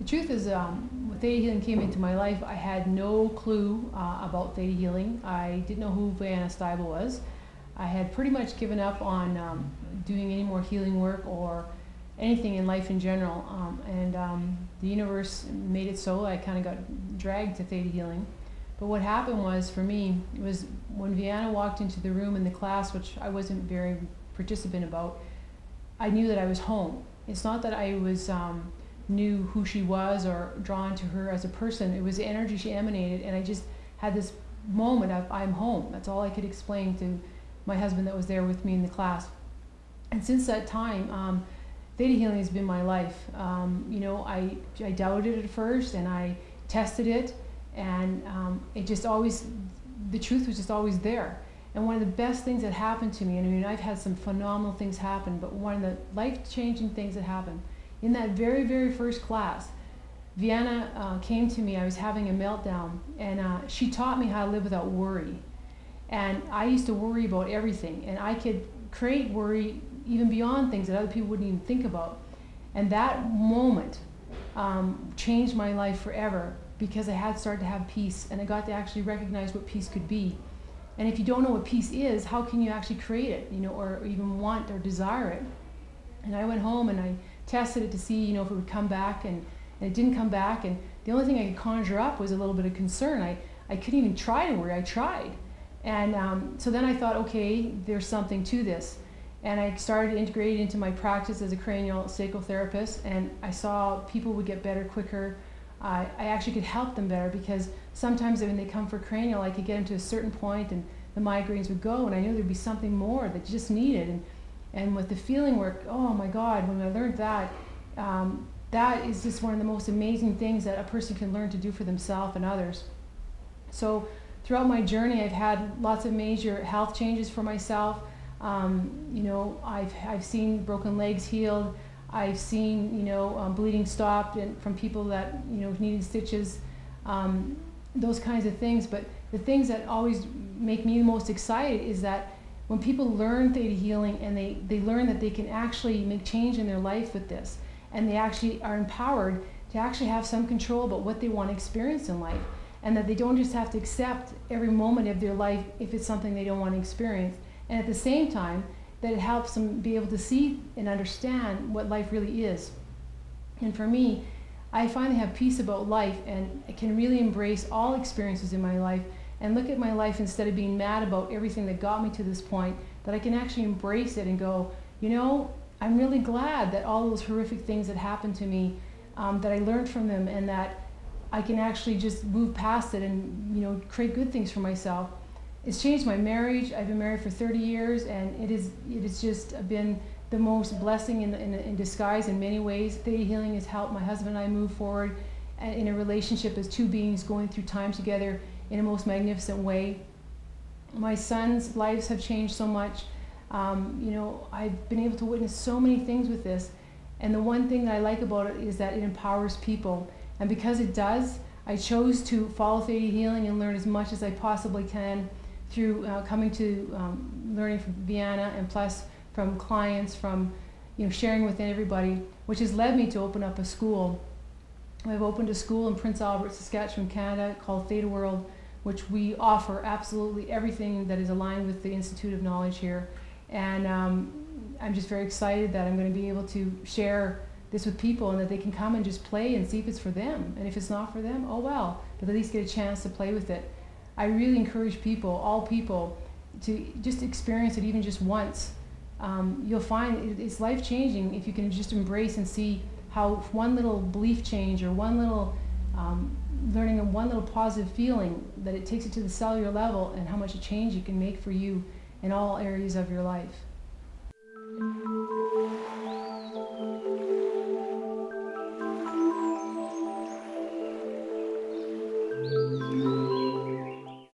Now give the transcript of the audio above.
The truth is, when Theta Healing came into my life, I had no clue about Theta Healing. I didn't know who Wagner was. I had pretty much given up on doing any more healing work or anything in life in general. The universe made it so I kind of got dragged to Theta Healing. But what happened was, for me, was when Wagner walked into the room in the class, which I wasn't very participant about, I knew that I was home. It's not that I was knew who she was or drawn to her as a person. It was the energy she emanated, and I just had this moment of, I'm home. That's all I could explain to my husband that was there with me in the class. And since that time, Theta Healing has been my life. You know, I doubted it at first, and I tested it, and it just always, the truth was just always there. And one of the best things that happened to me, and I mean, I've had some phenomenal things happen, but one of the life-changing things that happened, in that very, very first class, Wagner came to me. I was having a meltdown, and she taught me how to live without worry. And I used to worry about everything, and I could create worry even beyond things that other people wouldn't even think about. And that moment changed my life forever, because I had started to have peace, and I got to actually recognize what peace could be. And if you don't know what peace is, how can you actually create it, you know, or even want or desire it? And I went home and I tested it to see, you know, if it would come back, and it didn't come back. And the only thing I could conjure up was a little bit of concern. I couldn't even try to worry. I tried. And so then I thought, okay, there's something to this. And I started to integrate it into my practice as a cranial sacral therapist, and I saw people would get better quicker. I actually could help them better, because sometimes when they come for cranial, I could get them to a certain point and the migraines would go, and I knew there'd be something more that just needed. And with the feeling work, oh my God, when I learned that, that is just one of the most amazing things that a person can learn to do for themselves and others. So throughout my journey, I've had lots of major health changes for myself. You know, I've seen broken legs healed. I've seen, you know, bleeding stopped from people that, you know, needed stitches, those kinds of things. But the things that always make me the most excited is that when people learn Theta Healing, and they learn that they can actually make change in their life with this, and they actually are empowered to actually have some control about what they want to experience in life, and that they don't just have to accept every moment of their life if it's something they don't want to experience. And at the same time, that it helps them be able to see and understand what life really is. And for me, I finally have peace about life, and I can really embrace all experiences in my life and look at my life instead of being mad about everything that got me to this point, that I can actually embrace it and go, you know, I'm really glad that all those horrific things that happened to me, that I learned from them, and that I can actually just move past it and, you know, create good things for myself. It's changed my marriage. I've been married for 30 years, and it has just been the most blessing in disguise in many ways. Theta Healing has helped my husband and I move forward in a relationship as two beings going through time together in a most magnificent way. My sons' lives have changed so much. You know, I've been able to witness so many things with this, and the one thing that I like about it is that it empowers people. And because it does, I chose to follow Theta Healing and learn as much as I possibly can through coming to learning from Wagner, and plus from clients, from, you know, sharing with everybody, which has led me to open up a school. I've opened a school in Prince Albert, Saskatchewan, Canada, called Theta World, which we offer absolutely everything that is aligned with the Institute of Knowledge here. And I'm just very excited that I'm going to be able to share this with people, and that they can come and just play and see if it's for them. And if it's not for them, oh well, but at least get a chance to play with it. I really encourage people, all people, to just experience it even just once. You'll find it's life-changing if you can just embrace and see how one little belief change, or one little learning, of one little positive feeling, that it takes it to the cellular level, and how much a change you can make for you in all areas of your life.